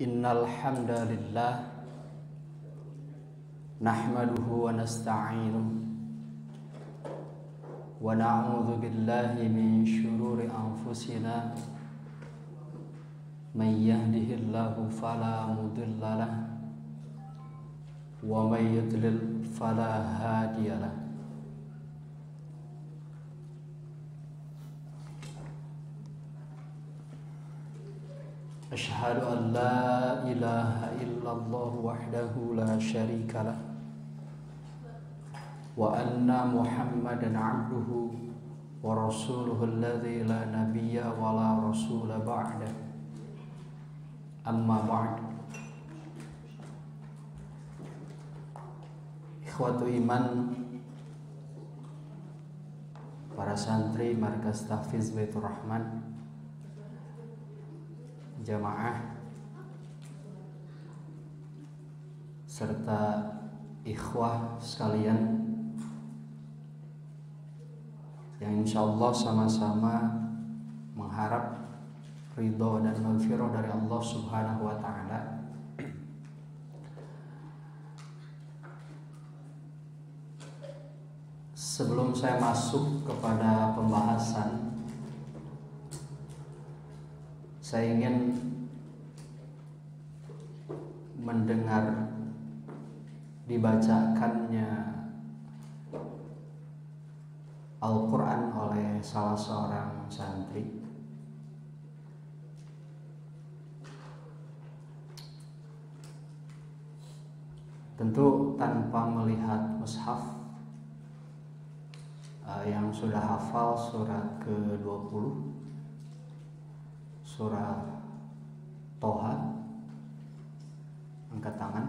Innal hamdalillah nahmaduhu wa nasta'inuhu wa na'udzu billahi min shururi anfusina man yahdihillahu fala mudilla lahu wa man yudlil fala hadiya lahu. Asyhadu an la ilaha illallah wahdahu la syarika lah wa anna Muhammadan abduhu wa rasuluhu alladzi la nabiyya wa la rasula ba'da. Amma ba'd. Ikhwatu iman, para santri Markas Tahfiz Baitur Rahman, jamaah serta ikhwah sekalian yang insyaallah sama-sama mengharap ridho dan maghfirah dari Allah Subhanahu wa ta'ala. Sebelum saya masuk kepada pembahasan, saya ingin mendengar dibacakannya Al-Quran oleh salah seorang santri. Tentu tanpa melihat mushaf, yang sudah hafal surat ke-20 surah Toha, angkat tangan.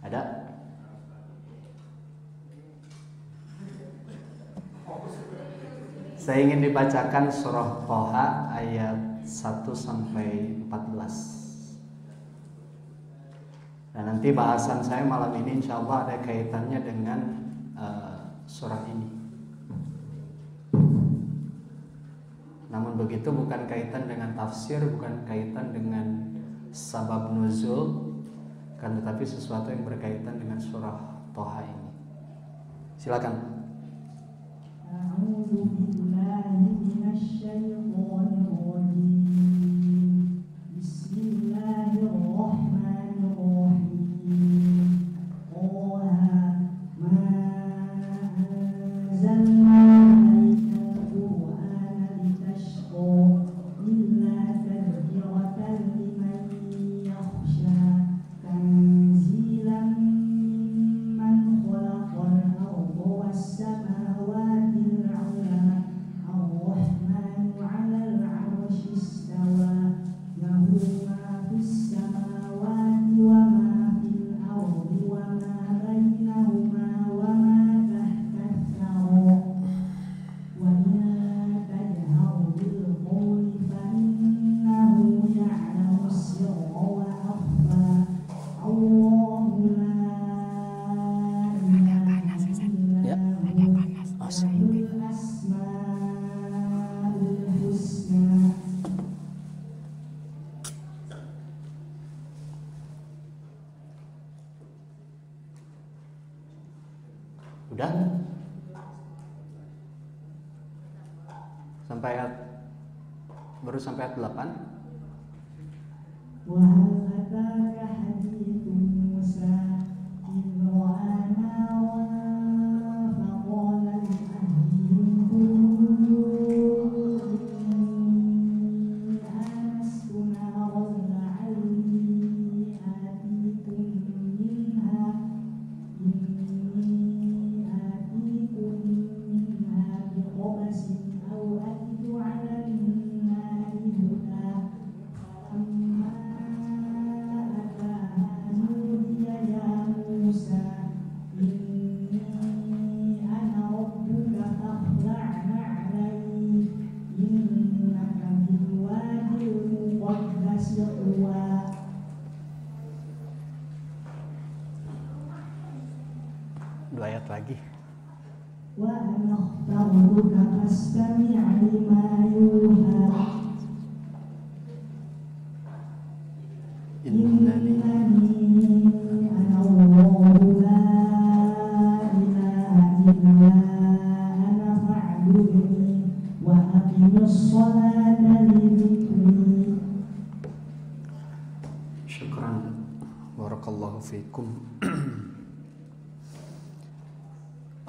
Ada? Saya ingin dibacakan surah Toha ayat 1 sampai 14. Dan nanti bahasan saya malam ini insya Allah ada kaitannya dengan surah ini. Namun begitu bukan kaitan dengan tafsir, bukan kaitan dengan sabab nuzul, kan, tetapi sesuatu yang berkaitan dengan surah Toha ini. Silakan. Udah? Sampai ayat, baru sampai ayat 8. اخترتك فاستمع لما يوحى إنني أنا الله لا إله إلا أنا فاعبدني وأقم الصلاة لذكري. Syukran, barakallahu fikum.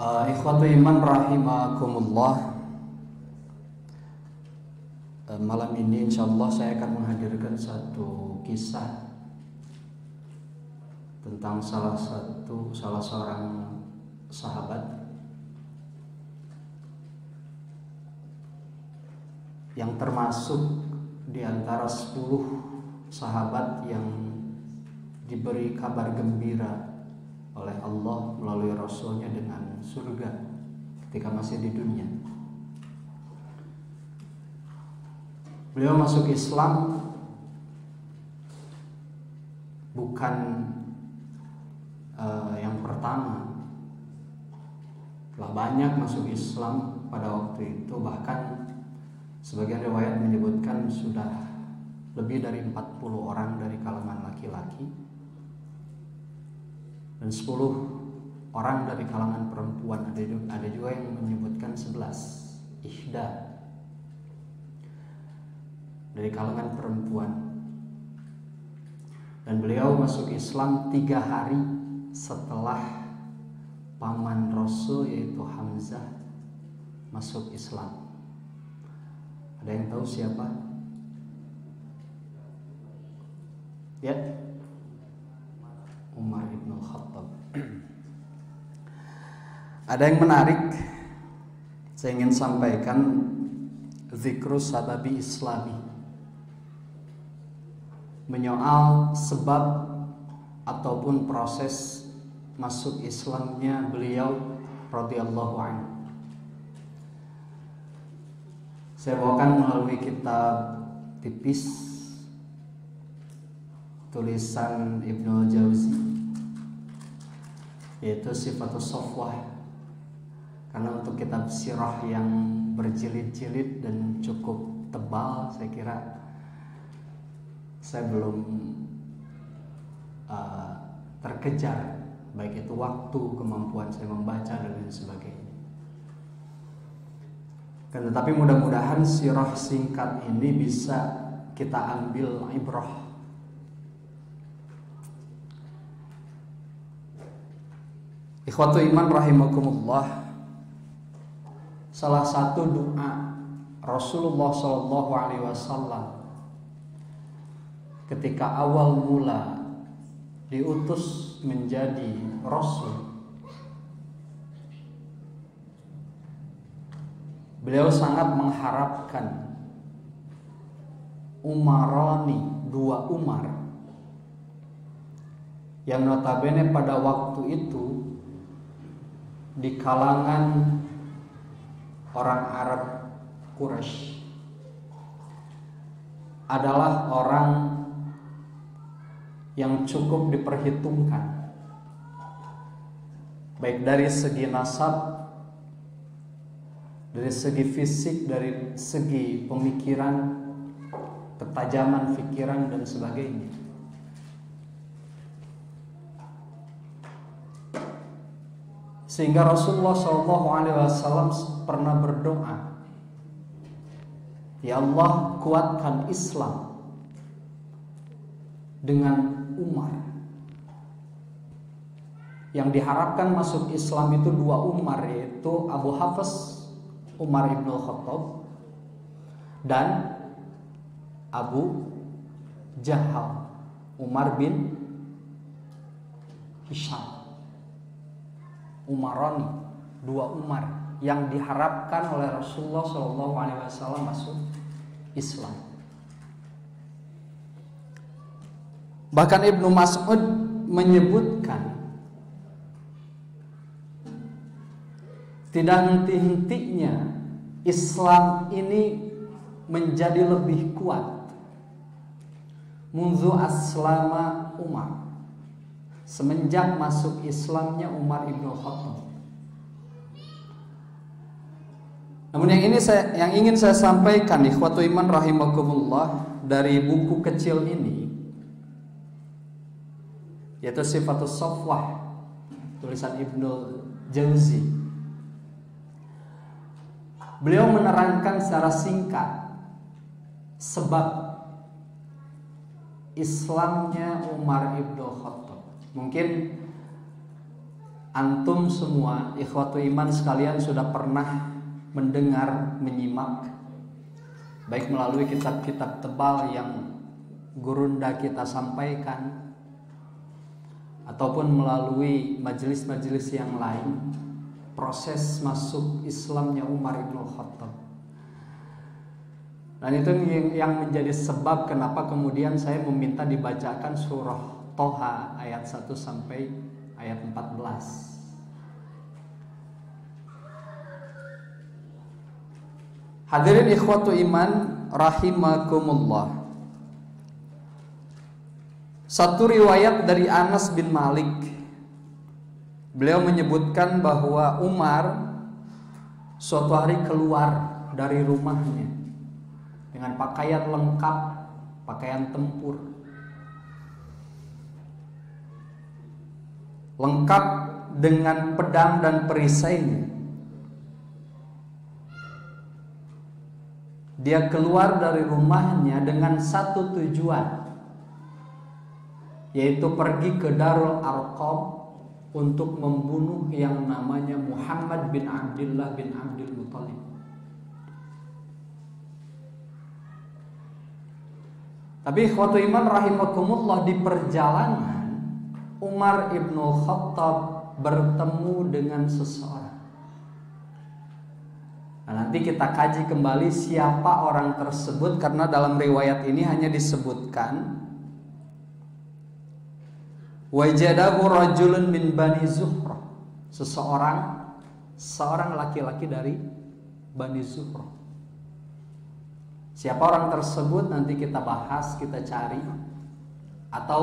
Ikhwatu iman rahimakumullah. Malam ini insyaallah saya akan menghadirkan satu kisah tentang salah seorang sahabat yang termasuk di antara 10 sahabat yang diberi kabar gembira oleh Allah melalui Rasulnya dengan surga ketika masih di dunia. Beliau masuk Islam bukan yang pertama. Telah banyak masuk Islam pada waktu itu, bahkan sebagian riwayat menyebutkan sudah lebih dari 40 orang dari kalangan laki-laki dan 10 orang dari kalangan perempuan. Ada juga yang menyebutkan 11 ihda dari kalangan perempuan. Dan beliau masuk Islam 3 hari setelah paman Rasul yaitu Hamzah masuk Islam. Ada yang tahu siapa? Ya, Umar ibn Khattab. Ada yang menarik saya ingin sampaikan, zikru sababi islami, menyoal sebab ataupun proses masuk Islamnya beliau radhiyallahu anhu. Saya bawakan melalui kitab tipis tulisan Ibnu Jauzi, yaitu Sifatus Safwah. Karena untuk kitab sirah yang berjilid-jilid dan cukup tebal, saya kira saya belum terkejar, baik itu waktu, kemampuan saya membaca dan lain sebagainya. Tetapi mudah-mudahan sirah singkat ini bisa kita ambil ibrah. Ikhwatu iman rahimakumullah, salah satu doa Rasulullah SAW ketika awal mula diutus menjadi Rasul, beliau sangat mengharapkan Umarani, 2 Umar, yang notabene pada waktu itu di kalangan orang Arab Quraisy adalah orang yang cukup diperhitungkan, baik dari segi nasab, dari segi fisik, dari segi pemikiran, ketajaman pikiran dan sebagainya. Sehingga Rasulullah SAW pernah berdoa, ya Allah, kuatkan Islam dengan Umar. Yang diharapkan masuk Islam itu 2 Umar, yaitu Abu Hafs Umar ibn Khattab dan Abu Jahal Umar bin Hisham. Umarani, 2 Umar yang diharapkan oleh Rasulullah SAW masuk Islam. Bahkan Ibnu Mas'ud menyebutkan tidak henti-hentinya Islam ini menjadi lebih kuat munzu aslama Umar, semenjak masuk Islamnya Umar ibn Khattab. Namun yang ingin saya sampaikan ikhwatu iman rahimakumullah dari buku kecil ini, yaitu Sifatus Safwah tulisan Ibnu Jauzi. Beliau menerangkan secara singkat sebab Islamnya Umar ibn Khattab. Mungkin antum semua ikhwatu iman sekalian sudah pernah mendengar, menyimak baik melalui kitab-kitab tebal yang gurunda kita sampaikan ataupun melalui majelis-majelis yang lain proses masuk Islamnya Umar ibn Khattab. Dan itu yang menjadi sebab kenapa kemudian saya meminta dibacakan surah Toha ayat 1 sampai ayat 14. Hadirin ikhwatu iman rahimakumullah. Satu riwayat dari Anas bin Malik, beliau menyebutkan bahwa Umar suatu hari keluar dari rumahnya dengan pakaian lengkap, pakaian tempur, lengkap dengan pedang dan perisainya. Dia keluar dari rumahnya dengan satu tujuan, yaitu pergi ke Darul Arqam untuk membunuh yang namanya Muhammad bin Abdullah bin Abdul Muthalib. Tapi ikhwatu iman rahimakumullah, di perjalanan Umar ibn Khattab bertemu dengan seseorang. Nah, nanti kita kaji kembali siapa orang tersebut, karena dalam riwayat ini hanya disebutkan wajadahu rajulun min Bani Zuhrah, seorang laki-laki dari Bani Zuhrah. Siapa orang tersebut nanti kita bahas, kita cari, atau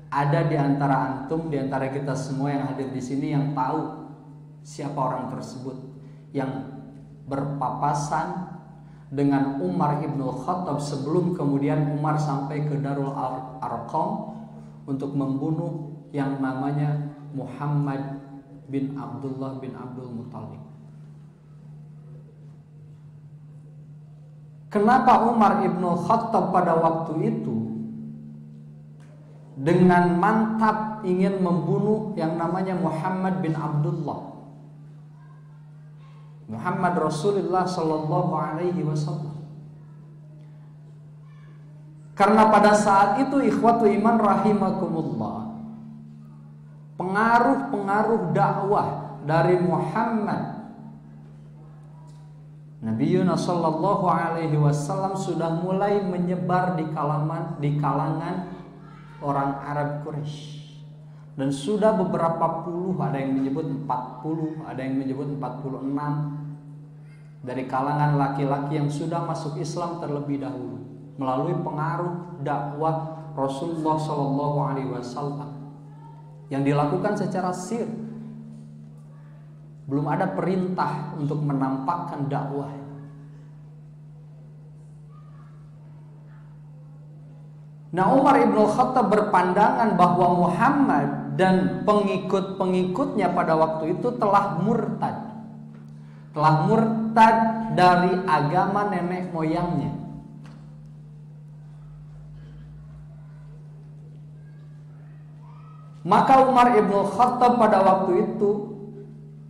ada di antara antum, di antara kita semua yang hadir di sini yang tahu siapa orang tersebut yang berpapasan dengan Umar ibn Khattab sebelum kemudian Umar sampai ke Darul Arqam untuk membunuh yang namanya Muhammad bin Abdullah bin Abdul Muthalib. Kenapa Umar ibn Khattab pada waktu itu dengan mantap ingin membunuh yang namanya Muhammad bin Abdullah, Muhammad Rasulullah Sallallahu Alaihi Wasallam? Karena pada saat itu ikhwatu iman rahimakumullah, pengaruh-pengaruh dakwah dari Muhammad Nabiuna Sallallahu Alaihi Wasallam sudah mulai menyebar di kalangan orang Arab Quraisy. Dan sudah beberapa puluh, ada yang menyebut 40, ada yang menyebut 46 dari kalangan laki-laki yang sudah masuk Islam terlebih dahulu melalui pengaruh dakwah Rasulullah Shallallahu Alaihi Wasallam yang dilakukan secara sir. Belum ada perintah untuk menampakkan dakwah. Nah, Umar ibn Khattab berpandangan bahwa Muhammad dan pengikut-pengikutnya pada waktu itu telah murtad dari agama nenek moyangnya. Maka Umar ibn Khattab pada waktu itu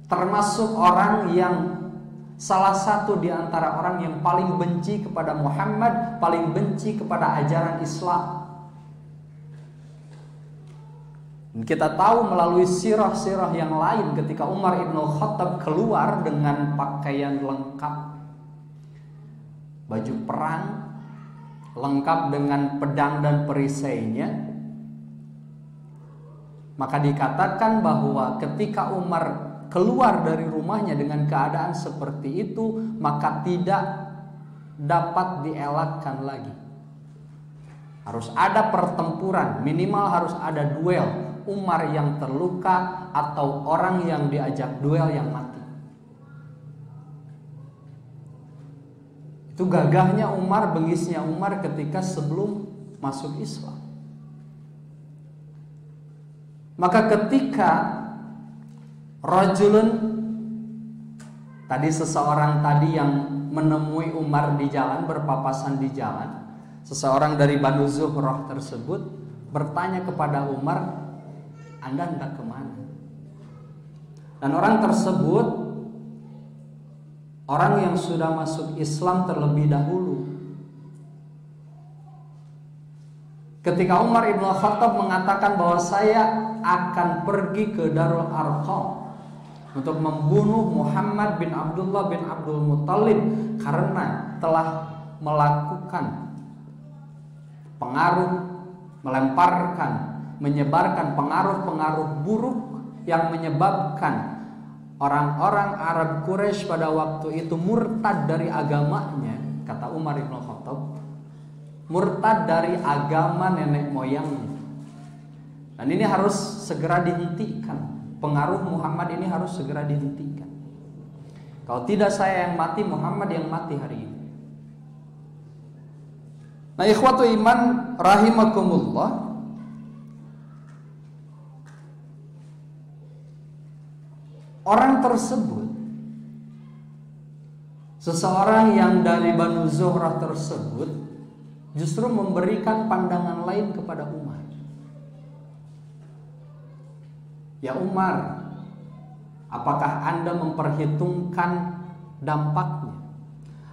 termasuk orang yang salah satu di antara orang yang paling benci kepada Muhammad, paling benci kepada ajaran Islam. Kita tahu melalui sirah-sirah yang lain ketika Umar ibn Khattab keluar dengan pakaian lengkap, baju perang lengkap dengan pedang dan perisainya, maka dikatakan bahwa ketika Umar keluar dari rumahnya dengan keadaan seperti itu, maka tidak dapat dielakkan lagi. Harus ada pertempuran, minimal harus ada duel. Umar yang terluka atau orang yang diajak duel yang mati. Itu gagahnya Umar, bengisnya Umar ketika sebelum masuk Islam. Maka ketika rajulun, tadi seseorang tadi yang menemui Umar di jalan, berpapasan di jalan, seseorang dari Banu Zuhrah tersebut bertanya kepada Umar, Anda hendak kemana? Dan orang tersebut orang yang sudah masuk Islam terlebih dahulu. Ketika Umar ibn Khattab mengatakan bahwa saya akan pergi ke Darul Arqam untuk membunuh Muhammad bin Abdullah bin Abdul Muttalib karena telah melakukan pengaruh, melemparkan, menyebarkan pengaruh-pengaruh buruk yang menyebabkan orang-orang Arab Quraisy pada waktu itu murtad dari agamanya, kata Umar ibn Khattab, murtad dari agama nenek moyangnya. Dan ini harus segera dihentikan. Pengaruh Muhammad ini harus segera dihentikan. Kalau tidak saya yang mati, Muhammad yang mati hari ini. Nah, ikhwatu iman rahimakumullah, orang tersebut, seseorang yang dari Banu Zuhrah tersebut justru memberikan pandangan lain kepada Umar. Ya Umar, apakah Anda memperhitungkan dampaknya?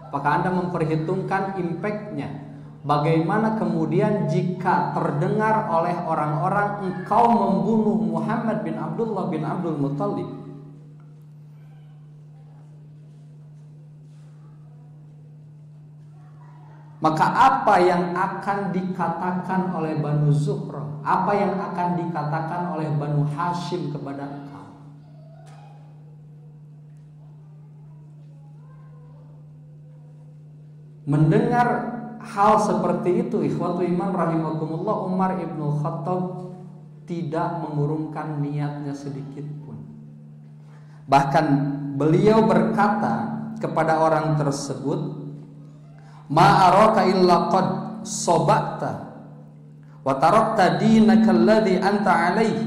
Apakah Anda memperhitungkan impactnya? Bagaimana kemudian jika terdengar oleh orang-orang engkau membunuh Muhammad bin Abdullah bin Abdul Muttalib? Maka apa yang akan dikatakan oleh Banu Zuhrah, apa yang akan dikatakan oleh Banu Hashim kepada engkau? Mendengar hal seperti itu, ikhwatu iman rahimakumullah, Umar ibnu Khattab tidak mengurungkan niatnya sedikit pun. Bahkan beliau berkata kepada orang tersebut, ma araka illa qad sabata wa tarakta dinaka alladhi anta alaihi.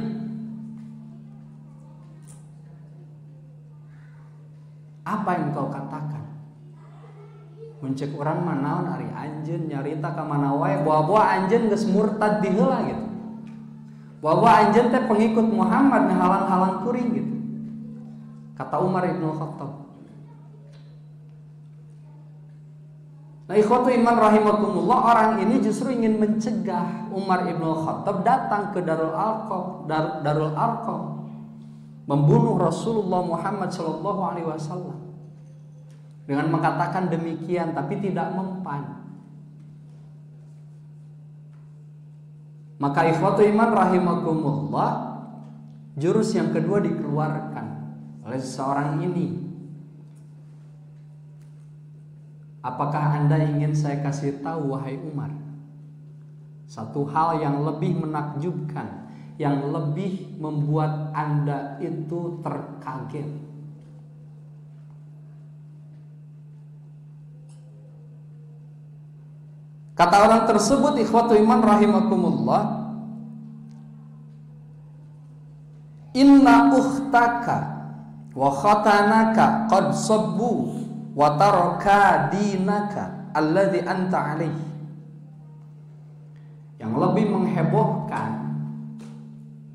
Apa yang kau katakan? Muncik orang manaon ari anjeun nyarita ka mana wae bawa anjeun geus murtad di heula gitu. Bawa anjeun teh pengikut Muhammad ngahalang-halang kuring gitu. Kata Umar ibnu Khattab. Nah, ikhwatu iman rahimakumullah, orang ini justru ingin mencegah Umar ibnu Khattab datang ke Darul Arqam membunuh Rasulullah Muhammad sallallahu alaihi wasallam dengan mengatakan demikian, tapi tidak mempan. Maka ikhwatu iman rahimakumullah, jurus yang kedua dikeluarkan oleh seorang ini. Apakah Anda ingin saya kasih tahu wahai Umar, satu hal yang lebih menakjubkan, yang lebih membuat Anda itu terkaget? Kata orang tersebut, ikhwatu iman rahimakumullah, inna ukhtaka wa khatanaka qad sabbu wa taraka dinaka alladhi anta alaih. Yang lebih menghebohkan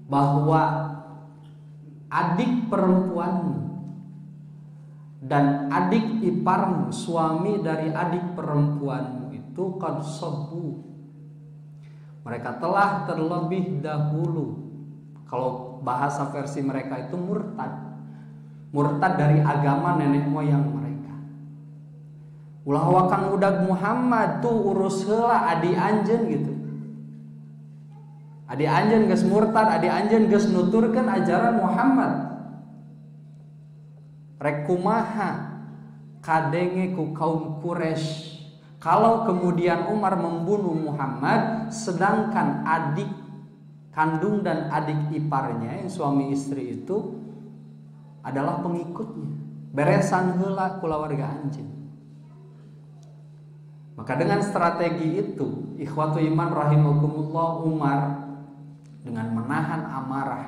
bahwa adik perempuanmu dan adik iparmu, suami dari adik perempuanmu itu qad sabbu, mereka telah terlebih dahulu, kalau bahasa versi mereka itu murtad dari agama nenek moyang mereka. Ulah wakan budak Muhammad tuh urus heula adi anjeun gitu. Adi anjeun geus murtad, adi anjeun geus nuturkeun ajaran Muhammad. Rek kumaha kadenge ku kaum Quraisy kalau kemudian Umar membunuh Muhammad sedangkan adik kandung dan adik iparnya yang suami istri itu adalah pengikutnya. Beresan heula kula warga anjeun. Maka dengan strategi itu, ikhwatu iman rahimakumullah, Umar dengan menahan amarah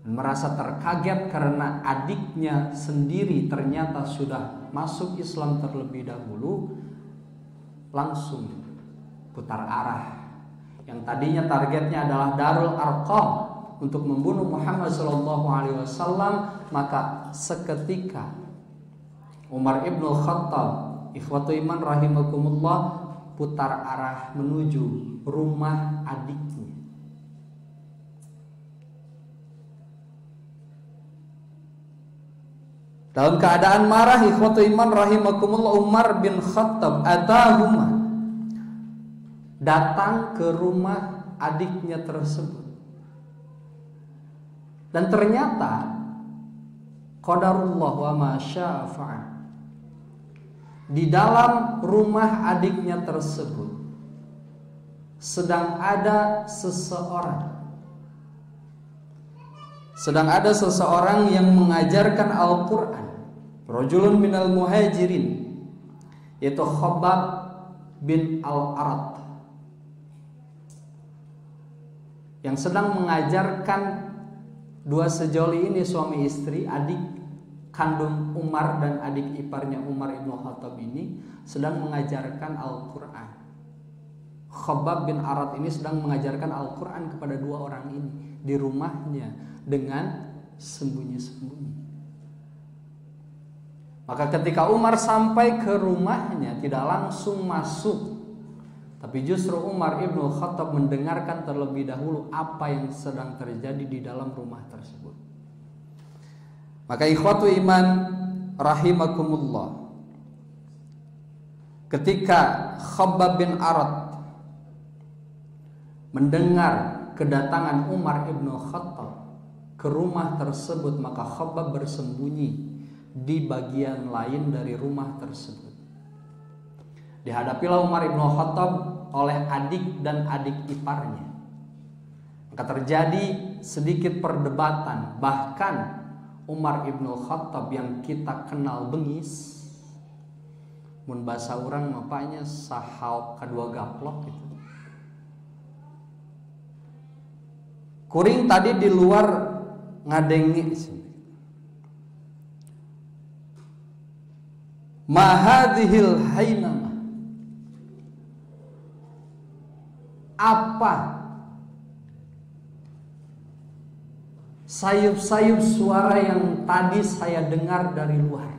dan merasa terkaget karena adiknya sendiri ternyata sudah masuk Islam terlebih dahulu, langsung putar arah. Yang tadinya targetnya adalah Darul Arqam untuk membunuh Muhammad SAW, maka seketika Umar ibn Khattab, ikhwatu iman rahimakumullah, putar arah menuju rumah adiknya. Dalam keadaan marah, ikhwatu iman rahimakumullah, Umar bin Khattab atahuma, datang ke rumah adiknya tersebut. Dan ternyata qadarullah wa ma syaa fa'al, di dalam rumah adiknya tersebut sedang ada seseorang yang mengajarkan Al-Quran, rajulun minal muhajirin, yaitu Khabbab bin Al-Arat, yang sedang mengajarkan dua sejoli ini, suami istri, adik kandung Umar dan adik iparnya Umar ibn Khattab ini, sedang mengajarkan Al-Quran. Khabbab bin Arat ini sedang mengajarkan Al-Quran kepada dua orang ini di rumahnya dengan sembunyi-sembunyi. Maka ketika Umar sampai ke rumahnya, tidak langsung masuk, tapi justru Umar ibn Khattab mendengarkan terlebih dahulu apa yang sedang terjadi di dalam rumah tersebut. Maka ikhwatu iman rahimakumullah, ketika Khabbab bin Arat mendengar kedatangan Umar ibn Khattab ke rumah tersebut, maka Khabbab bersembunyi di bagian lain dari rumah tersebut. Dihadapilah Umar ibn Khattab oleh adik dan adik iparnya. Maka terjadi sedikit perdebatan. Bahkan Umar ibn Khattab yang kita kenal bengis, mun bahasa orang mapanya sahau kadua gaplok gitu. Kuring tadi di luar ngadengi mahadhil hainamah, apa sayup-sayup suara yang tadi saya dengar dari luar.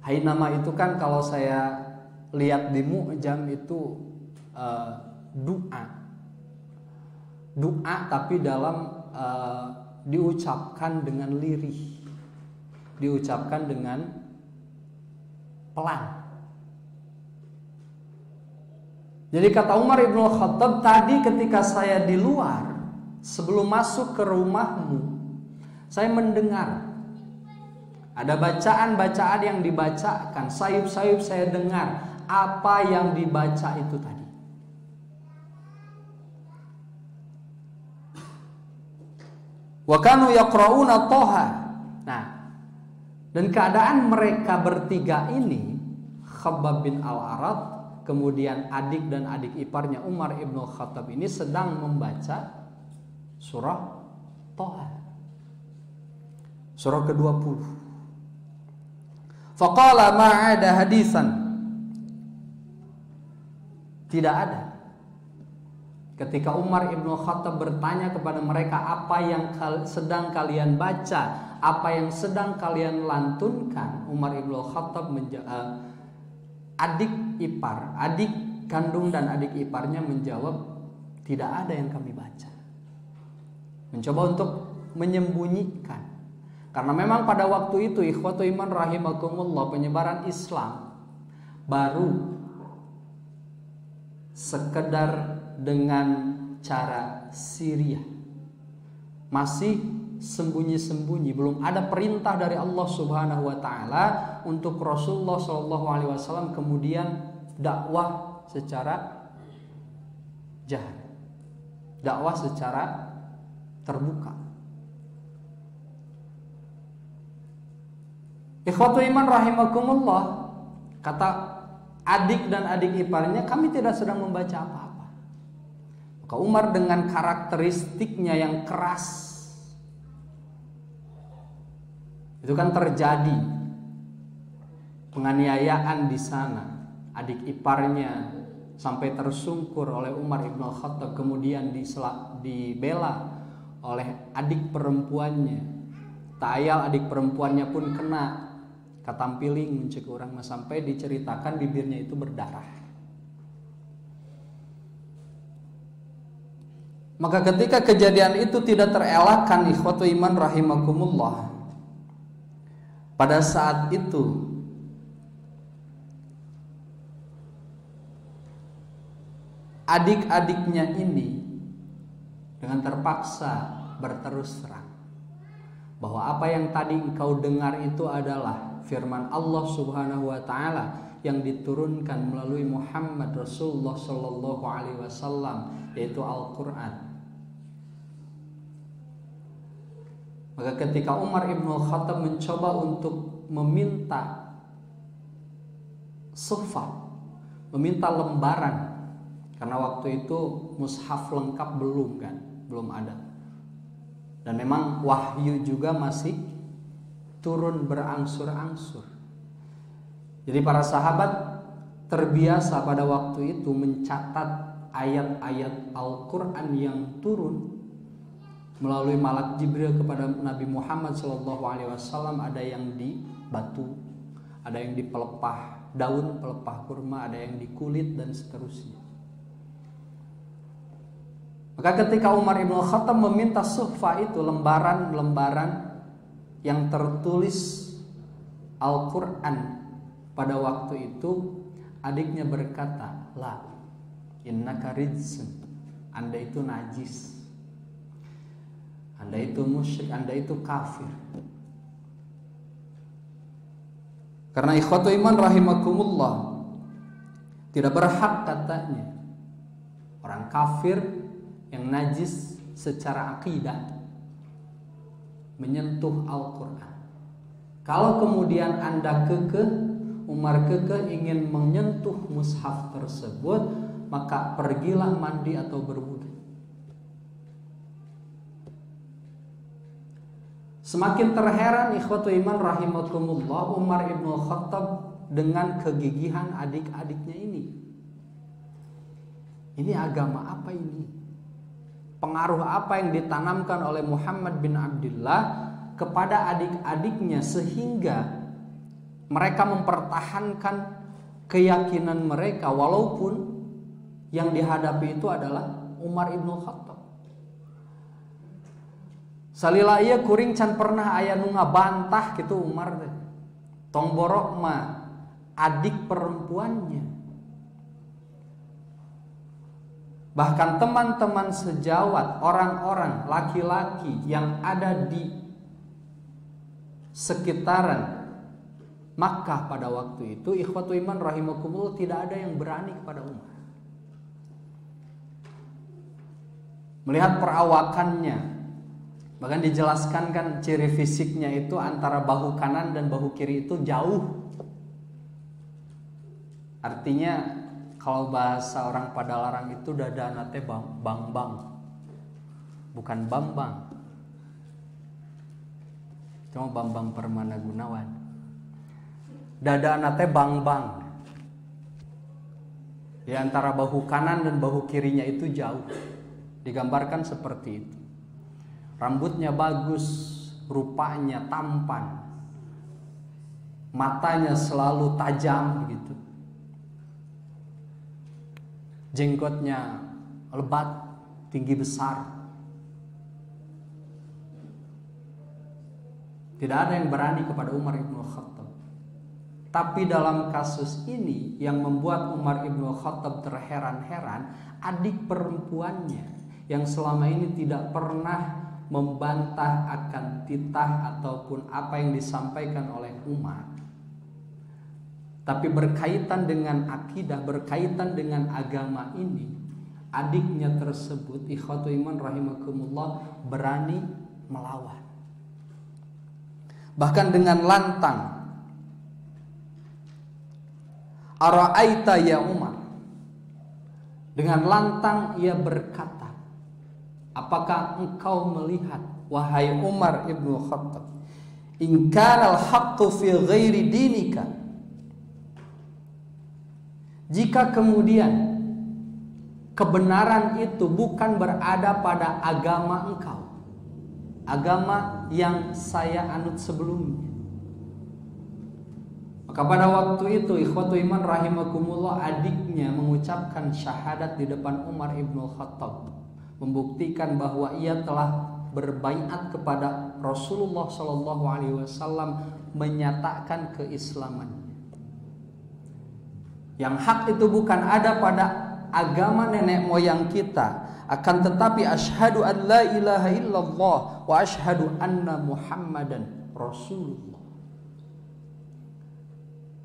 Hainama itu kan kalau saya lihat di mu'jam itu doa tapi dalam diucapkan dengan lirih, diucapkan dengan pelan. Jadi kata Umar ibn Khattab, tadi ketika saya di luar sebelum masuk ke rumahmu, saya mendengar ada bacaan-bacaan yang dibacakan, sayup-sayup saya dengar apa yang dibaca itu tadi. Wa kanu yaqra'una Thaha. Nah, dan keadaan mereka bertiga ini, Khabbab bin Al-Arat, kemudian adik dan adik iparnya Umar ibn Khattab ini sedang membaca surah Thaha, surah ke-20. Faqala ma'ada hadisan, tidak ada. Ketika Umar ibn Khattab bertanya kepada mereka, apa yang sedang kalian baca, apa yang sedang kalian lantunkan, Umar ibn Khattab adik kandung dan adik iparnya menjawab, tidak ada yang kami baca. Mencoba untuk menyembunyikan. Karena memang pada waktu itu, ikhwatu iman rahimakumullah, penyebaran Islam baru sekedar dengan cara Syria, masih sembunyi-sembunyi, belum ada perintah dari Allah Subhanahu wa taala untuk Rasulullah sallallahu alaihi wasallam kemudian dakwah secara jahar, dakwah secara terbuka. Ikhwatu iman rahimakumullah, kata adik dan adik iparnya, kami tidak sedang membaca apa-apa. Maka Umar dengan karakteristiknya yang keras, itu kan terjadi penganiayaan di sana. Adik iparnya sampai tersungkur oleh Umar ibn Khattab, kemudian dibela oleh adik perempuannya. Tak ayal adik perempuannya pun kena katampiling mencek orang, sampai diceritakan bibirnya itu berdarah. Maka ketika kejadian itu tidak terelakkan, ikhwatu iman rahimakumullah, pada saat itu adik-adiknya ini dengan terpaksa berterus terang bahwa apa yang tadi engkau dengar itu adalah firman Allah Subhanahu wa taala yang diturunkan melalui Muhammad Rasulullah sallallahu alaihi wasallam, yaitu Al-Qur'an. Maka ketika Umar ibn Khattab mencoba untuk meminta suhfa, meminta lembaran, karena waktu itu mushaf lengkap belum ada. Dan memang wahyu juga masih turun berangsur-angsur. Jadi para sahabat terbiasa pada waktu itu mencatat ayat-ayat Al-Quran yang turun melalui malak Jibril kepada Nabi Muhammad SAW. Ada yang di batu, ada yang di pelepah daun, pelepah kurma, ada yang di kulit, dan seterusnya. Maka ketika Umar ibn Khattab meminta suhfa itu, lembaran-lembaran yang tertulis Al-Quran, pada waktu itu adiknya berkata, la innaka rijsun, Anda itu najis, Anda itu musyrik, Anda itu kafir. Karena ikhwatu iman rahimakumullah, tidak berhak katanya orang kafir yang najis secara akidah menyentuh Al-Quran. Kalau kemudian Anda Umar ingin menyentuh mushaf tersebut, maka pergilah mandi atau berwudu. Semakin terheran ikhwatu iman rahimakumullah Umar ibn Khattab dengan kegigihan adik-adiknya ini. Ini agama apa ini? Pengaruh apa yang ditanamkan oleh Muhammad bin Abdullah kepada adik-adiknya sehingga mereka mempertahankan keyakinan mereka walaupun yang dihadapi itu adalah Umar ibn Khattab. Salila ieu kuring can pernah aya nu ngabantah kitu Umar teh. Tong borok mah adik perempuannya. Bahkan teman-teman sejawat, orang-orang laki-laki yang ada di sekitaran Makkah pada waktu itu, ikhwatu iman rahimakumullah, tidak ada yang berani kepada Umar. Melihat perawakannya, bahkan dijelaskan kan ciri fisiknya itu antara bahu kanan dan bahu kiri itu jauh. Artinya kalau bahasa orang Padalarang itu dada nate bang-bang, bukan Bambang. Cuma Bambang Permana Gunawan. Dada nate bang-bang. Di antara bahu kanan dan bahu kirinya itu jauh. Digambarkan seperti itu. Rambutnya bagus, rupanya tampan. Matanya selalu tajam begitu. Jenggotnya lebat, tinggi besar. Tidak ada yang berani kepada Umar ibn Khattab. Tapi dalam kasus ini yang membuat Umar ibn Khattab terheran-heran, adik perempuannya yang selama ini tidak pernah membantah akan titah ataupun apa yang disampaikan oleh Umar, tapi berkaitan dengan akidah, berkaitan dengan agama ini, adiknya tersebut ikhwatu iman rahimakumullah berani melawan. Bahkan dengan lantang Ara'aita ya Umar. Dengan lantang ia berkata, apakah engkau melihat wahai Umar ibnu Khattab, in kana al-haqqu fi ghairi dinika, jika kemudian kebenaran itu bukan berada pada agama engkau, agama yang saya anut sebelumnya. Maka pada waktu itu ikhwatu iman rahimakumullah, adiknya mengucapkan syahadat di depan Umar ibnu Khattab, membuktikan bahwa ia telah berbaiat kepada Rasulullah Shallallahu Alaihi Wasallam, menyatakan keislamannya. Yang hak itu bukan ada pada agama nenek moyang kita, akan tetapi asyhadu an la ilaha illallah wa asyhadu anna Muhammadan Rasulullah.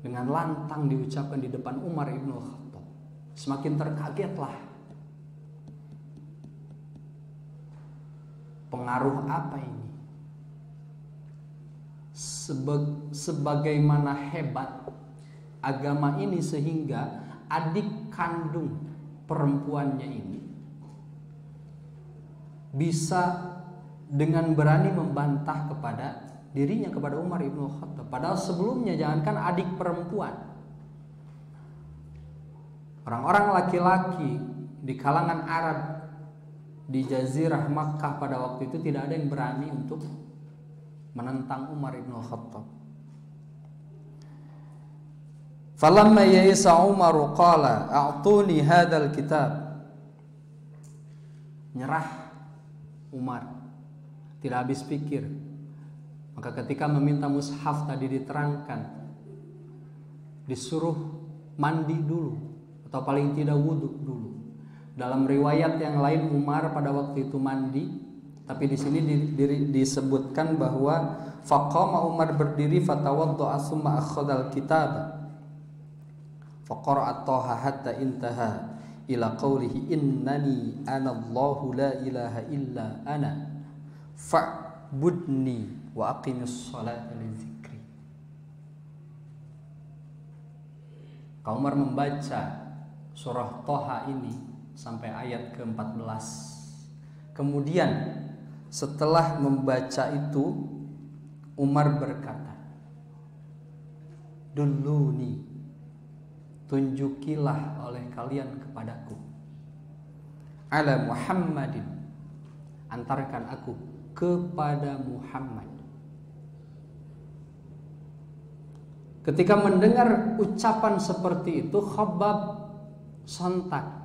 Dengan lantang diucapkan di depan Umar ibnu Khattab. Semakin terkagetlah. Pengaruh apa ini? Sebagaimana hebat agama ini sehingga adik kandung perempuannya ini bisa dengan berani membantah kepada dirinya, kepada Umar ibnu Khattab. Padahal sebelumnya jangankan adik perempuan, orang-orang laki-laki di kalangan Arab di Jazirah Makkah pada waktu itu tidak ada yang berani untuk menentang Umar ibnu Khattab. Falamma ya'isa Umar qala a'tuni hadzal kitab. Nyerah Umar, tidak habis pikir. Maka ketika meminta mushaf tadi diterangkan, disuruh mandi dulu atau paling tidak wudhu dulu. Dalam riwayat yang lain Umar pada waktu itu mandi, tapi di sini disebutkan bahwa faqama Umar berdiri fatawadda'a tsumma akhadhal kitab faqara'a Taha hatta intaha ila qawlihi innani ana Allahu la ilaha illa ana fa'budni wa aqimus salata li dzikri. Umar membaca surah Taha ini sampai ayat ke-14. Kemudian setelah membaca itu Umar berkata, "Dulluni, tunjukilah oleh kalian kepadaku, ala Muhammadin, antarkan aku kepada Muhammad." Ketika mendengar ucapan seperti itu, Khabbab sontak,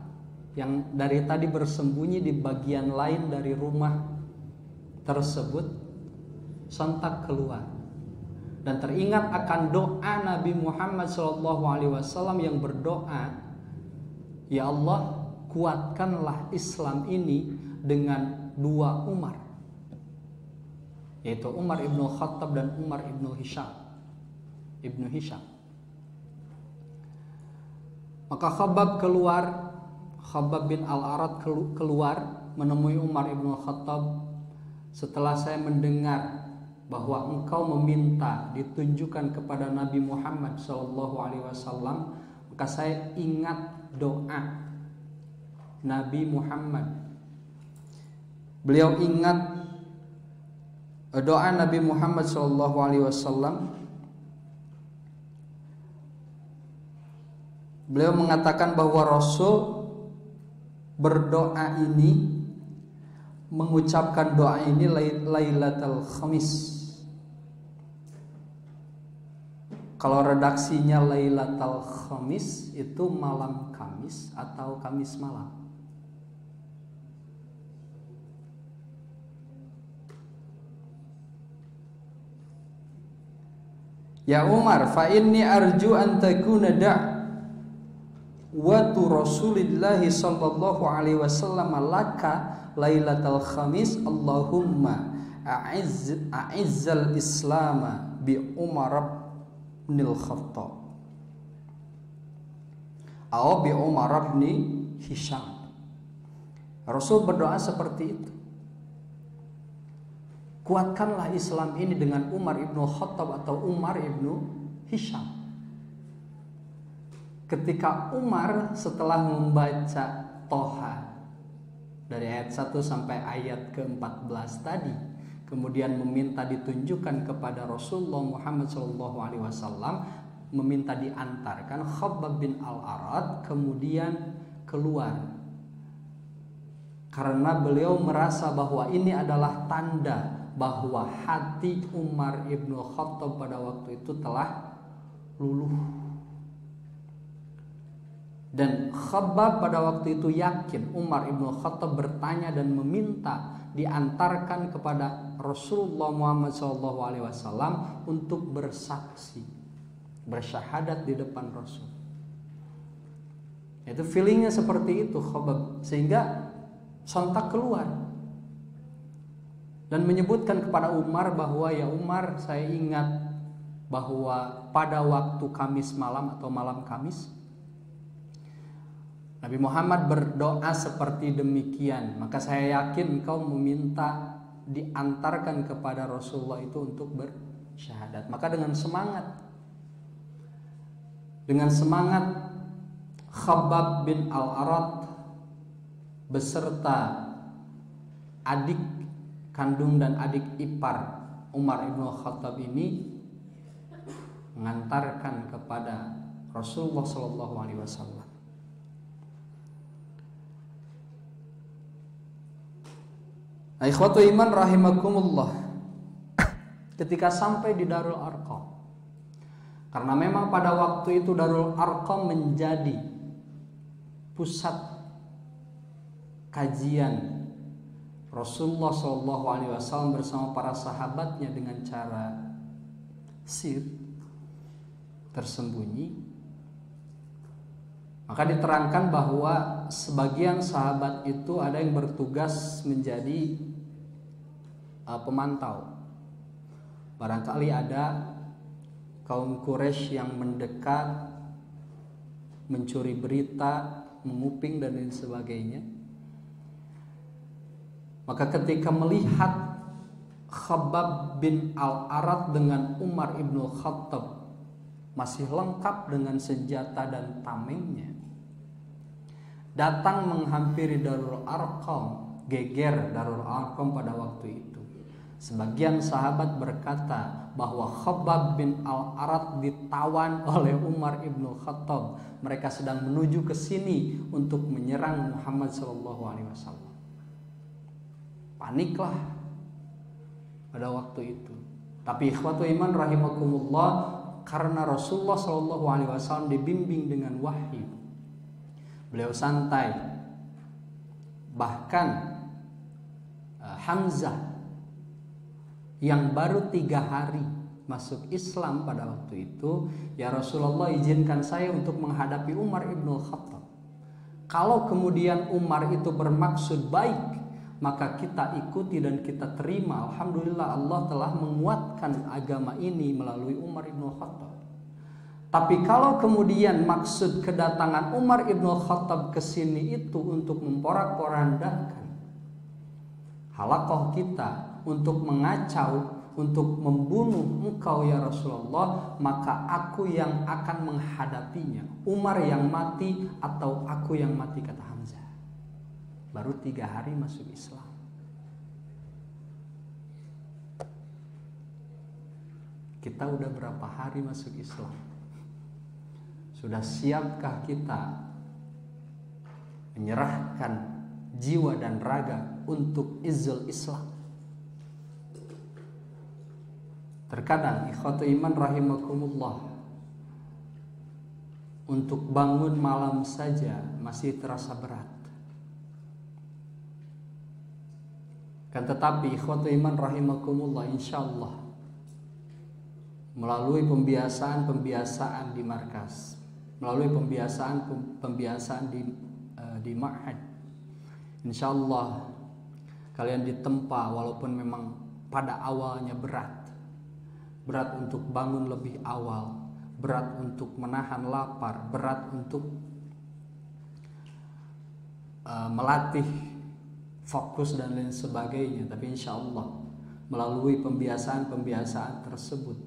yang dari tadi bersembunyi di bagian lain dari rumah tersebut, sontak keluar dan teringat akan doa Nabi Muhammad SAW yang berdoa, "Ya Allah, kuatkanlah Islam ini dengan dua Umar," yaitu Umar ibnu Khattab dan Umar ibnu Hisham. Maka Khabbab bin Al-Arad keluar menemui Umar ibnu Khattab. Setelah saya mendengar bahwa engkau meminta ditunjukkan kepada Nabi Muhammad SAW, maka saya ingat doa Nabi Muhammad. Beliau ingat doa Nabi Muhammad SAW. Beliau mengatakan bahwa Rasul berdoa ini, mengucapkan doa ini Lailatul Khamis. Kalau redaksinya Lailatul Khamis itu malam Kamis atau Kamis malam. Ya Umar, fa inni arju an takuna da'watu Rasulillah sallallahu alaihi wasallam laka Lailatul Khamis, Allahumma a'izzal Islam bi Umar bin Khattab atau bi Umar bin Hisham. Rasul berdoa seperti itu. Kuatkanlah Islam ini dengan Umar ibnu Khattab atau Umar ibnu Hisham. ketika Umar setelah membaca Toha dari ayat 1 sampai ayat ke-14 tadi, kemudian meminta ditunjukkan kepada Rasulullah Muhammad SAW, meminta diantarkan, Khabbab bin Al-Arat kemudian keluar karena beliau merasa bahwa ini adalah tanda bahwa hati Umar ibn Khattab pada waktu itu telah luluh. Dan Khabbab pada waktu itu yakin Umar ibn Khattab bertanya dan meminta diantarkan kepada Rasulullah Muhammad SAW untuk bersaksi, bersyahadat di depan Rasul. Itu feelingnya seperti itu Khabbab, sehingga sontak keluar dan menyebutkan kepada Umar bahwa, ya Umar, saya ingat bahwa pada waktu Kamis malam atau malam Kamis Nabi Muhammad berdoa seperti demikian, maka saya yakin engkau meminta diantarkan kepada Rasulullah itu untuk bersyahadat. Maka dengan semangat Khabbab bin Al-Arat beserta adik kandung dan adik ipar Umar ibn Khattab ini mengantarkan kepada Rasulullah SAW. Ikhwatu iman rahimakumullah, ketika sampai di Darul Arqam, karena memang pada waktu itu Darul Arqam menjadi pusat kajian Rasulullah SAW bersama para sahabatnya dengan cara sir, tersembunyi. Maka diterangkan bahwa sebagian sahabat itu ada yang bertugas menjadi pemantau. Barangkali ada kaum Quraisy yang mendekat, mencuri berita, menguping dan lain sebagainya. Maka ketika melihat Khabbab bin Al-Arat dengan Umar ibn Khattab masih lengkap dengan senjata dan tamengnya, datang menghampiri Darul Arqam, geger Darul Arqam pada waktu itu. Sebagian sahabat berkata bahwa Khabbab bin Al-Arat ditawan oleh Umar ibn Khattab. Mereka sedang menuju ke sini untuk menyerang Muhammad SAW. Paniklah pada waktu itu. Tapi ikhwatu iman rahimakumullah, karena Rasulullah SAW dibimbing dengan wahyu, beliau santai. Bahkan Hamzah yang baru 3 hari masuk Islam pada waktu itu, ya Rasulullah, izinkan saya untuk menghadapi Umar ibn Khattab. Kalau kemudian Umar itu bermaksud baik, maka kita ikuti dan kita terima. Alhamdulillah, Allah telah menguatkan agama ini melalui Umar ibn Khattab. Tapi kalau kemudian maksud kedatangan Umar ibn Khattab ke sini itu untuk memporak-porandakan halaqah kita, untuk mengacau, untuk membunuh engkau ya Rasulullah, maka aku yang akan menghadapinya. Umar yang mati atau aku yang mati, kata Hamzah. Baru 3 hari masuk Islam. Kita udah berapa hari masuk Islam? Sudah siapkah kita menyerahkan jiwa dan raga untuk izzul Islam? Terkadang ikhwatu iman rahimakumullah, untuk bangun malam saja masih terasa berat. Kan tetapi ikhwatu iman rahimakumullah, insyaallah melalui pembiasaan di markas, melalui pembiasaan di ma'had, insyaallah kalian ditempa walaupun memang pada awalnya berat untuk bangun lebih awal, berat untuk menahan lapar, berat untuk melatih fokus dan lain sebagainya. Tapi insya Allah melalui pembiasaan tersebut,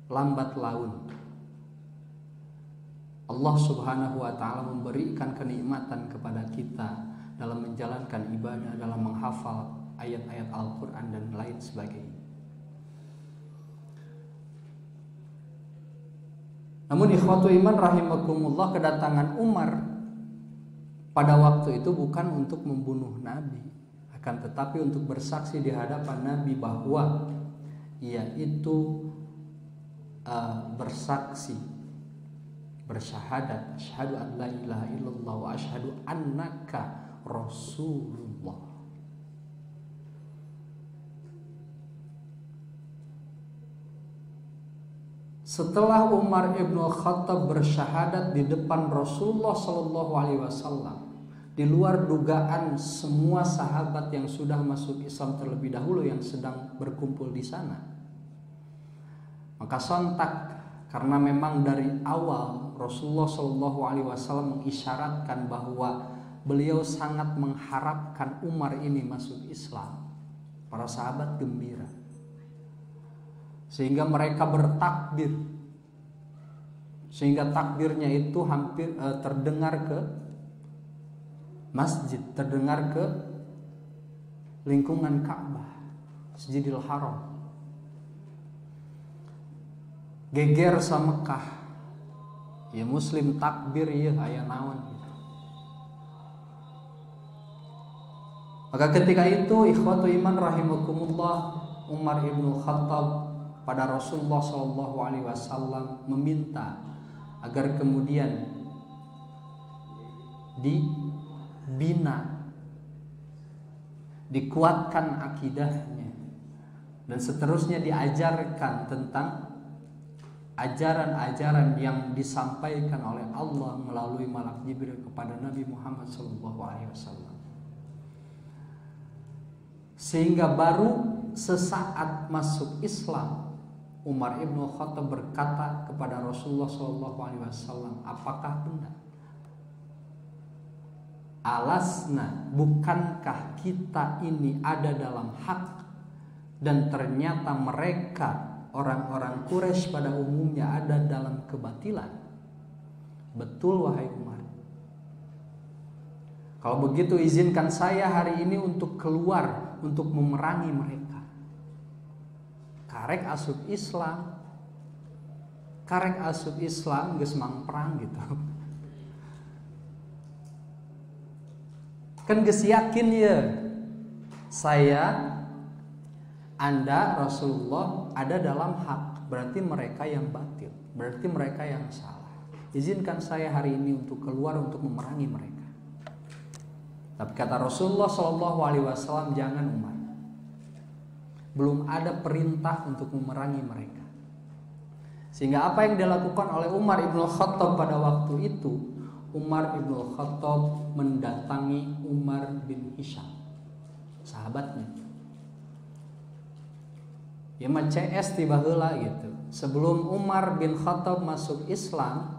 lambat laun Allah Subhanahu wa taala memberikan kenikmatan kepada kita dalam menjalankan ibadah, dalam menghafal ayat-ayat Al-Qur'an dan lain sebagainya. Namun ikhwatu iman rahimakumullah, kedatangan Umar pada waktu itu bukan untuk membunuh Nabi, akan tetapi untuk bersaksi di hadapan Nabi bahwa ia itu bersaksi, bersyahadat, asyhadu an la ilaha illallah wa asyhadu annaka rasulullah. Setelah Umar ibn Khattab bersyahadat di depan Rasulullah Sallallahu Alaihi Wasallam, di luar dugaan semua sahabat yang sudah masuk Islam terlebih dahulu yang sedang berkumpul di sana, maka sontak, karena memang dari awal Rasulullah Sallallahu Alaihi Wasallam mengisyaratkan bahwa beliau sangat mengharapkan Umar ini masuk Islam. Para sahabat gembira, sehingga mereka bertakbir, sehingga takbirnya itu hampir terdengar ke masjid, terdengar ke lingkungan Ka'bah, Masjidil Haram. Geger sa Mekah, ya muslim takbir ya aya naon gitu. Maka ketika itu ikhwatu iman rahimakumullah, Umar ibn Khattab pada Rasulullah Shallallahu Alaihi Wasallam meminta agar kemudian dibina, dikuatkan akidahnya, dan seterusnya diajarkan tentang ajaran-ajaran yang disampaikan oleh Allah melalui malak Jibril kepada Nabi Muhammad SAW. Sehingga baru sesaat masuk Islam, Umar ibn Khattab berkata kepada Rasulullah SAW, apakah benar? Alasna, bukankah kita ini ada dalam hak, dan ternyata mereka orang-orang Quraisy pada umumnya ada dalam kebatilan? Betul wahai Umar. Kalau begitu izinkan saya hari ini untuk keluar untuk memerangi mereka. Karek asup Islam, geus mang perang gitu. Kan geus yakin ya, saya, Anda, Rasulullah ada dalam hak, berarti mereka yang batil, berarti mereka yang salah. Izinkan saya hari ini untuk keluar untuk memerangi mereka. Tapi kata Rasulullah SAW, jangan Umar. Belum ada perintah untuk memerangi mereka. Sehingga apa yang dilakukan oleh Umar ibn Khattab pada waktu itu, Umar ibn Khattab mendatangi Umar bin Hisham, sahabatnya. Ya mah CS tiba heula gitu. Sebelum Umar bin Khattab masuk Islam,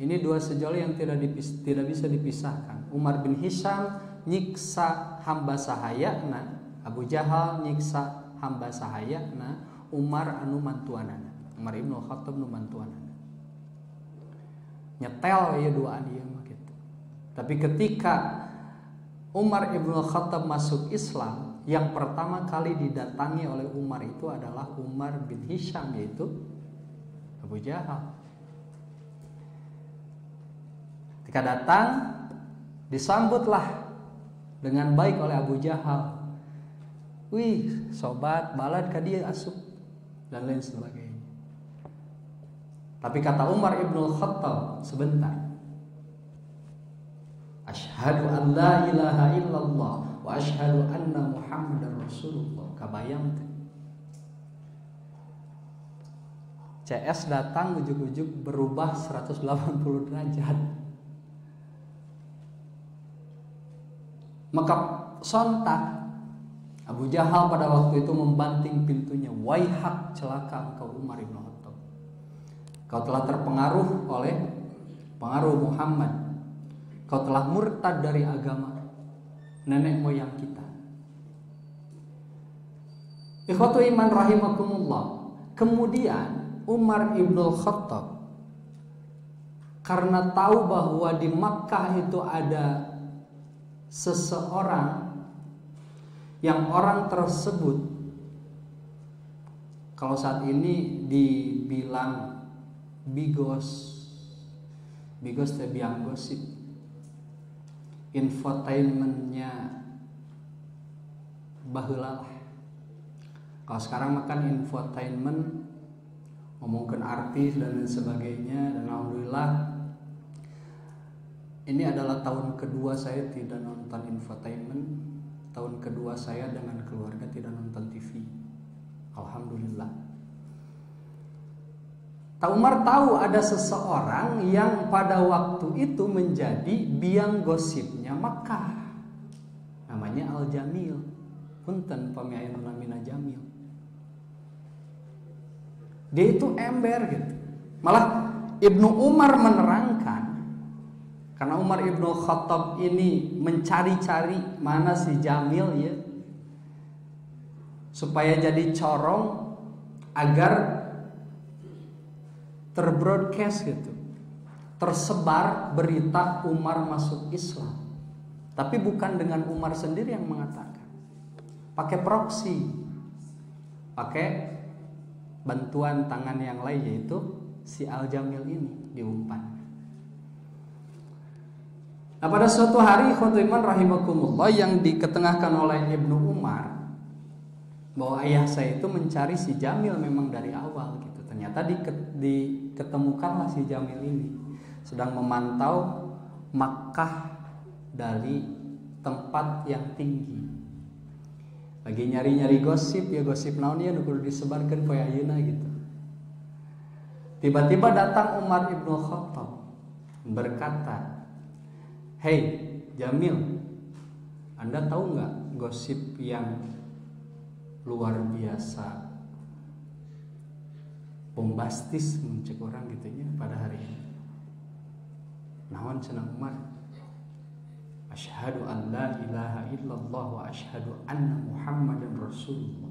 ini dua sejoli yang tidak bisa dipisahkan. Umar bin Hisham nyiksa hamba sahayana, Abu Jahal nyiksa hamba sahayana, Umar anu mantuanana, Umar ibn Khattab anu mantuanana. Nyetel ya duaan ieu mah gitu. Tapi ketika Umar ibn Khattab masuk Islam, yang pertama kali didatangi oleh Umar itu adalah Umar bin Hisham, yaitu Abu Jahal. Ketika datang, disambutlah dengan baik oleh Abu Jahal. Wih, sobat, balad ka dia asup, dan lain sebagainya. Tapi kata Umar ibn Khattab, sebentar. Asyhadu an la ilaha illallah wa asyhadu anna Muhammadar Rasulullah. Kabayang teh. CS datang ujuk-ujuk berubah 180 derajat. Maka sontak Abu Jahal pada waktu itu membanting pintunya. Waihak, celaka engkau Umar ibn Khattab. Kau telah terpengaruh oleh pengaruh Muhammad. Kau telah murtad dari agama nenek moyang kita. Ikhwatu iman rahimakumullah. Kemudian Umar ibn Khattab karena tahu bahwa di Makkah itu ada seseorang yang orang tersebut kalau saat ini dibilang bigos tapi yang gosip, infotainmentnya baheula lah. Kalau sekarang makan infotainment, ngomongin artis dan lain sebagainya, dan alhamdulillah ini adalah tahun kedua saya tidak nonton infotainment, tahun kedua saya dengan keluarga tidak nonton TV. Alhamdulillah. Pak Umar tahu ada seseorang yang pada waktu itu menjadi biang gosipnya Makkah. Namanya Al-Jamil. Punten pamiayan namina Jamil. Dia itu ember gitu. Malah Ibnu Umar menerangkan, karena Umar Ibnu Khattab ini mencari-cari mana si Jamil ya, supaya jadi corong agar terbroadcast gitu, tersebar berita Umar masuk Islam. Tapi bukan dengan Umar sendiri yang mengatakan, pakai proksi, pakai bantuan tangan yang lain, yaitu si Al-Jamil ini diumpan. Nah, pada suatu hari khotiman rahimakumullah yang diketengahkan oleh Ibnu Umar, bahwa ayah saya itu mencari si Jamil memang dari awal gitu. Ternyata diketemukanlah si Jamil ini sedang memantau Makkah dari tempat yang tinggi. Lagi nyari-nyari gosip, ya gosip naon ya nu kudu disebarkeun poe ayeuna gitu. Tiba-tiba datang Umar Ibnu Khattab berkata, "Hei Jamil, Anda tahu nggak gosip yang luar biasa bombastis mencek orang gitunya pada hari ini?" Naon cenah Umar? Asyhadu an la ilaha illallah wa asyhadu anna Muhammadan Rasulullah.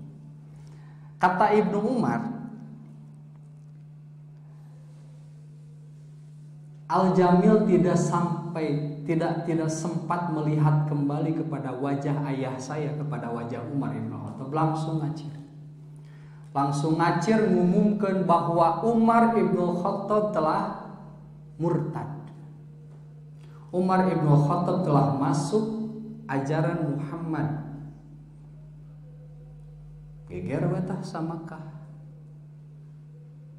Kata Ibnu Umar, Al-Jamil tidak sempat melihat kembali kepada wajah ayah saya, kepada wajah Umar Ibnu Khattab, langsung ngacir ngumumkan bahwa Umar Ibnu Khattab telah murtad. Umar Ibnu Khattab telah masuk ajaran Muhammad. Geger betah samakah.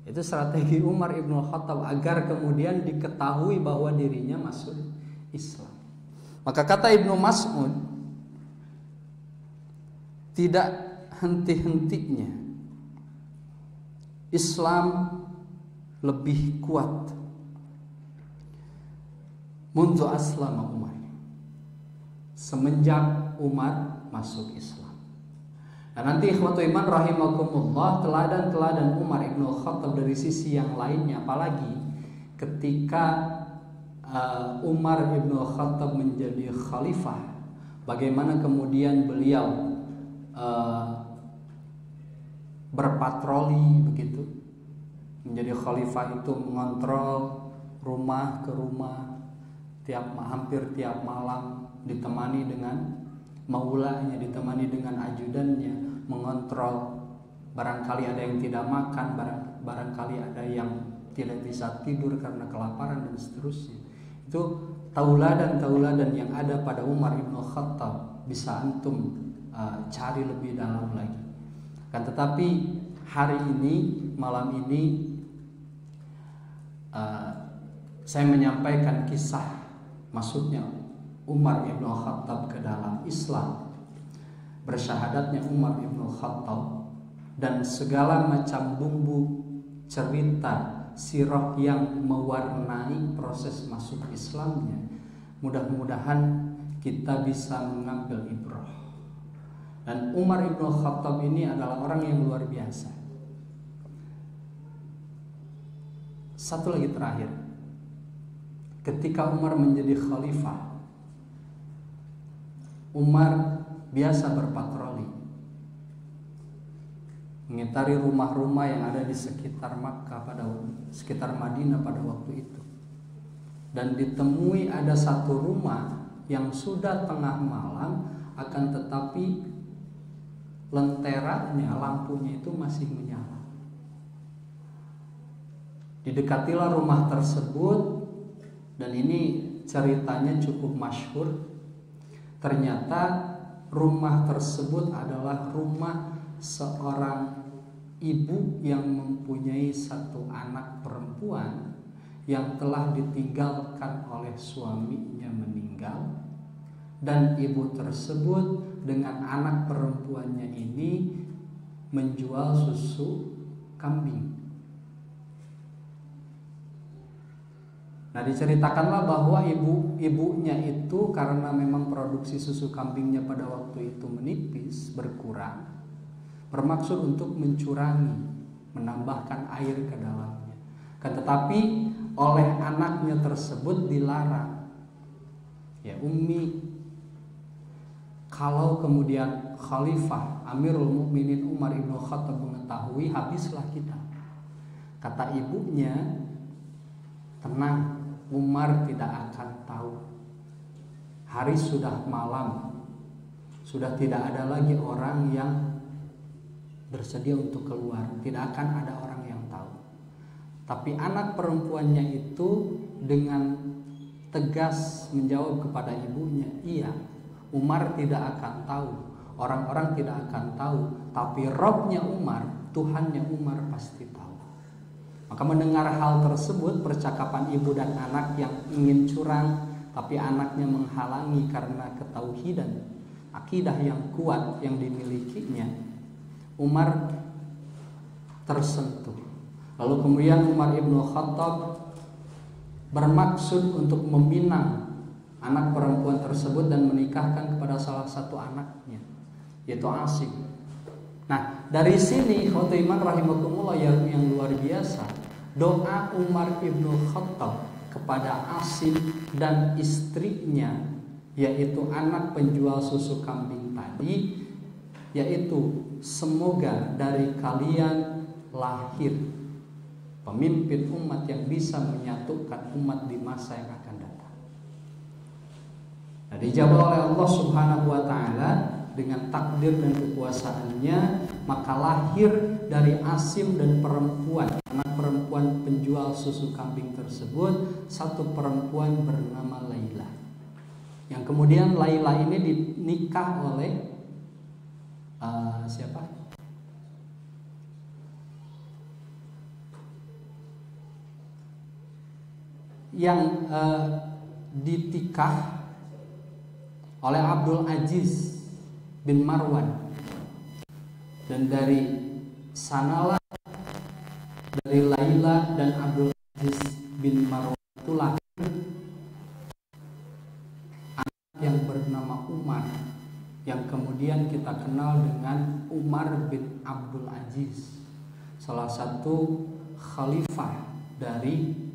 Itu strategi Umar Ibnu Khattab agar kemudian diketahui bahwa dirinya masuk Islam. Maka kata Ibnu Mas'ud, tidak henti-hentinya Islam lebih kuat mundu aslama Umar, semenjak Umar masuk Islam. Nah, nanti ikhwatu iman rahimakumullah, teladan-teladan Umar Ibnu Khattab dari sisi yang lainnya, apalagi ketika Umar Ibnu Khattab menjadi khalifah, bagaimana kemudian beliau berpatroli begitu. Menjadi khalifah itu mengontrol rumah ke rumah, hampir tiap malam, ditemani dengan maulanya, ditemani dengan ajudannya, mengontrol. Barangkali ada yang tidak makan, barangkali ada yang tidak bisa tidur karena kelaparan dan seterusnya. Itu tauladan yang ada pada Umar Ibnu Khattab, bisa antum cari lebih dalam lagi. Kan tetapi hari ini, malam ini, saya menyampaikan kisah masuknya Umar Ibnu Khattab ke dalam Islam, bersyahadatnya Umar Ibnu Khattab, dan segala macam bumbu cerita sirah yang mewarnai proses masuk Islamnya. Mudah-mudahan kita bisa mengambil ibrah. Dan Umar Ibnu Khattab ini adalah orang yang luar biasa. Satu lagi terakhir, ketika Umar menjadi khalifah, Umar biasa berpatroli, mengitari rumah-rumah yang ada di sekitar Makkah, sekitar Madinah pada waktu itu. dan ditemui ada satu rumah yang sudah tengah malam, akan tetapi lenteranya, lampunya itu masih menyala. Didekatilah rumah tersebut, dan ini ceritanya cukup masyhur. Ternyata rumah tersebut adalah rumah seorang ibu yang mempunyai satu anak perempuan yang telah ditinggalkan oleh suaminya meninggal, dan ibu tersebut dengan anak perempuannya ini menjual susu kambing. Nah, diceritakanlah bahwa ibunya itu karena memang produksi susu kambingnya pada waktu itu menipis, berkurang, bermaksud untuk mencurangi, menambahkan air ke dalamnya. Tetapi oleh anaknya tersebut dilarang. Ya Ummi, kalau kemudian Khalifah Amirul Mukminin Umar ibn Khattab mengetahui, habislah kita. Kata ibunya, tenang, Umar tidak akan tahu. Hari sudah malam, sudah tidak ada lagi orang yang bersedia untuk keluar, tidak akan ada orang yang tahu. Tapi anak perempuannya itu dengan tegas menjawab kepada ibunya, iya, Umar tidak akan tahu, orang-orang tidak akan tahu, tapi Robnya Umar, Tuhannya Umar pasti tahu. Maka mendengar hal tersebut, percakapan ibu dan anak yang ingin curang, tapi anaknya menghalangi karena ketauhidan, akidah yang kuat yang dimilikinya, Umar tersentuh. Lalu kemudian Umar ibn Khattab bermaksud untuk meminang anak perempuan tersebut dan menikahkan kepada salah satu anaknya, yaitu Asim. Nah, dari sini khotiman rahimakumullah yang luar biasa, doa Umar ibn Khattab kepada Asim dan istrinya, yaitu anak penjual susu kambing tadi, yaitu semoga dari kalian lahir pemimpin umat yang bisa menyatukan umat di masa yang akan datang. Nah, dijawab oleh Allah Subhanahu wa taala dengan takdir dan kekuasaannya, maka lahir dari Asim dan perempuan, anak perempuan penjual susu kambing tersebut, satu perempuan bernama Laila, yang kemudian Laila ini dinikah oleh siapa? Yang ditikah oleh Abdul Aziz bin Marwan, dan dari sanalah, dari Laila dan Abdul Aziz bin Marwan itu lahir anak yang bernama Umar, yang kemudian kita kenal dengan Umar bin Abdul Aziz, salah satu khalifah dari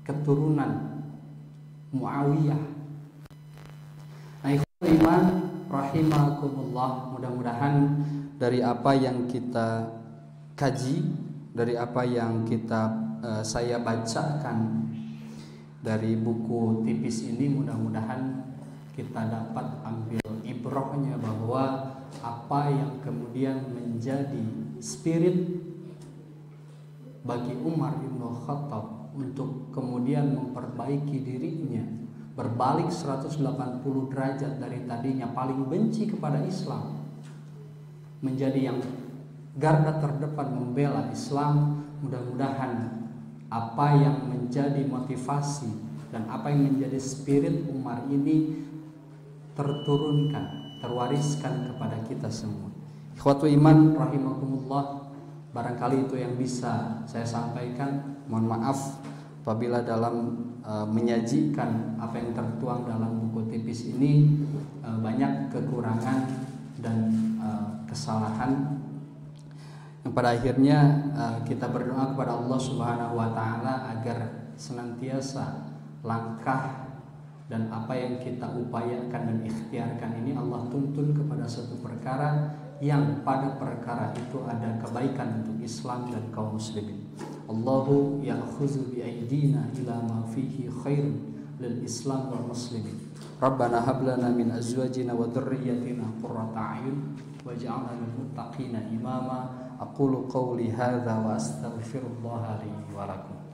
keturunan Muawiyah. Nah, iman rahimakumullah, mudah-mudahan dari apa yang kita kaji, dari apa yang saya bacakan dari buku tipis ini, mudah-mudahan kita dapat ambil ibrahnya bahwa apa yang kemudian menjadi spirit bagi Umar ibn Khattab untuk kemudian memperbaiki dirinya, berbalik 180 derajat dari tadinya paling benci kepada Islam menjadi yang garda terdepan membela Islam. Mudah-mudahan apa yang menjadi motivasi dan apa yang menjadi spirit Umar ini terturunkan, terwariskan kepada kita semua. Ikhwatu iman rahimakumullah, barangkali itu yang bisa saya sampaikan. Mohon maaf apabila dalam menyajikan apa yang tertuang dalam buku tipis ini banyak kekurangan dan kesalahan, yang pada akhirnya kita berdoa kepada Allah Subhanahu wa taala agar senantiasa langkah dan apa yang kita upayakan dan ikhtiarkan ini Allah tuntun kepada satu perkara yang pada perkara itu ada kebaikan untuk Islam dan kaum muslimin. Allahu ya'khudhu bi aydina ila ma fihi khair lil Islam wal muslimin. Rabbana hab lana min azwajina wa dhurriyyatina qurrata a'yun waj'alna lil muttaqina imama. Aqulu qawli hadza wa astaghfirullaha li wa lakum.